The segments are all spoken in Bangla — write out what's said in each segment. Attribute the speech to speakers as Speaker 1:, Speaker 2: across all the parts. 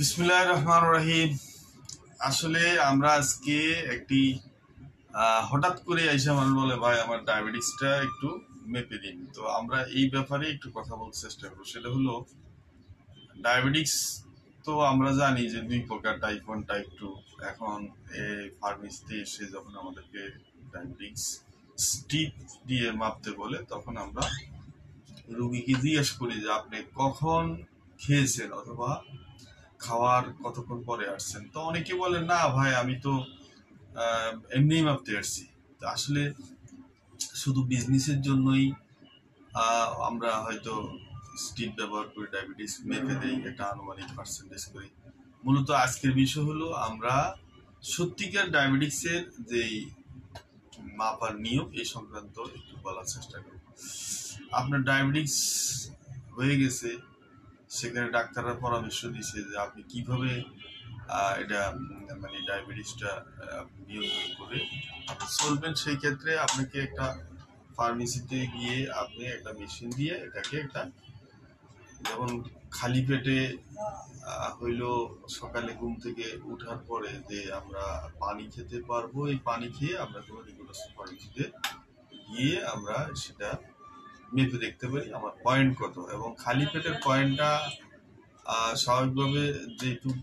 Speaker 1: বিসমিল্লাহির রহমানির রহিম। আসলে আমরা আজকে একটি হঠাৎ করে আইসা মানুষ বলে, ভাই আমার ডায়াবেটিসটা একটু মেপে দিন। তো আমরা এই ব্যাপারে একটু কথা বলতে চেষ্টা করবো। সেটা হলো ডায়াবেটিস। তো আমরা জানি যে দুই প্রকার, টাইপ 1, টাইপ 2। এখন এই ফার্মেসিতে এসে যখন আমাদেরকে ডায়াবেটিস স্টিক দিয়ে মাপতে বলে, তখন আমরা রুগীকে জিজ্ঞেস করি যে আপনি কখন খেয়েছেন অথবা খাওয়ার কতক্ষণ পরে আসছেন। তো অনেকে বলেন, না ভাই আমি তো এমনিই মাপতে আসছি। তো আসলে শুধু বিজনেসের জন্যই আমরা হয়তো স্টিক ব্যবহার করি, ডায়াবেটিস মেপে দেই, একটা আনুমানিক পার্সেন্টেজ করি। মূলত আজকের বিষয় হলো আমরা সত্যিকার ডায়াবেটিক্সের যেই মাপার নিয়ম এই সংক্রান্ত একটু বলার চেষ্টা করব। আপনার ডায়াবেটিস হয়ে গেছে, সেখানে ডাক্তাররা পরামর্শ দিচ্ছে যে আপনি কিভাবে এটা মানে ডায়াবেটিসটা নিয়ন্ত্রণ করে আপনি চলবেন। সেই ক্ষেত্রে আপনাকে একটা ফার্মেসিতে গিয়ে আপনি একটা মেশিন দিয়ে এটাকে একটা, যেমন খালি পেটে হইলো সকালে ঘুম থেকে উঠার পরে যে আমরা পানি খেতে পারবো, এই পানি খেয়ে আমরা কোনো নিকটস্থ ফার্মেসিতে গিয়ে আমরা সেটা মেপে দেখতে পারি আমার পয়েন্ট কত। এবং খালি পেটের পয়েন্টটা স্বাভাবিকভাবে যেটুক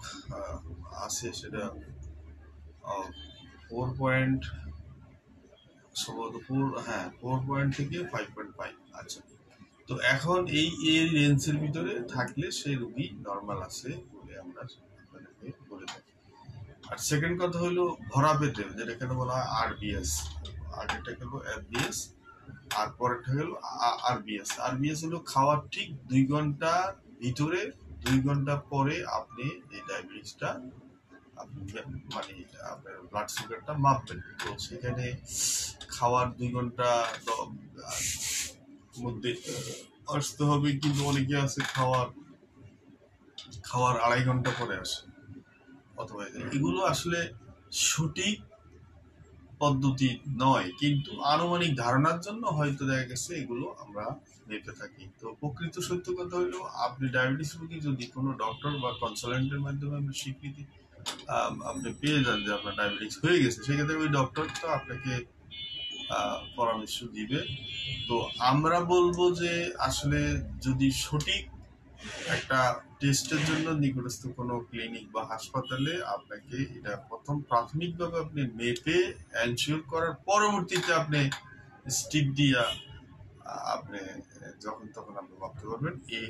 Speaker 1: আছে সেটা 4 পয়েন্ট, সম্ভবত 4 থেকে 5.5। আচ্ছা, তো এখন এই রেঞ্জের ভিতরে থাকলে সেই রোগী নর্মাল আছে বলে আমরা আপনাদেরকে বলে থাকি। আর সেকেন্ড কথা হলো ভরা পেটে, যেটাকে বলা হয় আরবিএস। আগেরটা গেল এফবিএস, আর পরেরটা গেল আরবিএস। আরবিএস হলো খাওয়ার ঠিক 2 ঘন্টার ভিতরে, 2 ঘন্টা পরে আপনি এই ডায়াবেটিসটা মানে আপনার ব্লাড সুগারটা মাপবেন। তো সেখানে খাওয়ার 2 ঘন্টা মধ্যে আসতে হবে, কিন্তু অনেকে আছে খাওয়ার 2.5 ঘন্টা পরে আসে অথবা এগুলো আসলে সঠিক পদ্ধতি নয়, কিন্তু আনুমানিক ধারণার জন্য হয়তো দেখা গেছে এগুলো আমরা মেপে থাকি। তো প্রকৃত সত্য কথা হলো, আপনি ডায়াবেটিস রোগী যদি কোনো ডক্টর বা কনসালটেন্টের মাধ্যমে আপনি স্বীকৃতি আপনি পেয়ে যান যে আপনার ডায়াবেটিস হয়ে গেছে, সেক্ষেত্রে ওই ডক্টরটা আপনাকে পরামর্শ দিবে। তো আমরা বলবো যে আসলে যদি সঠিক একটা টেস্টের জন্য নিকটস্থ কোনো ক্লিনিক বা হাসপাতালে আপনাকে এটা প্রথম প্রাথমিকভাবে আপনি মেপে এনশিওর করার পরবর্তীতে আপনি স্টিক দিয়া আপনি যখন তখন আপনি ভাবতে পারবেন। এই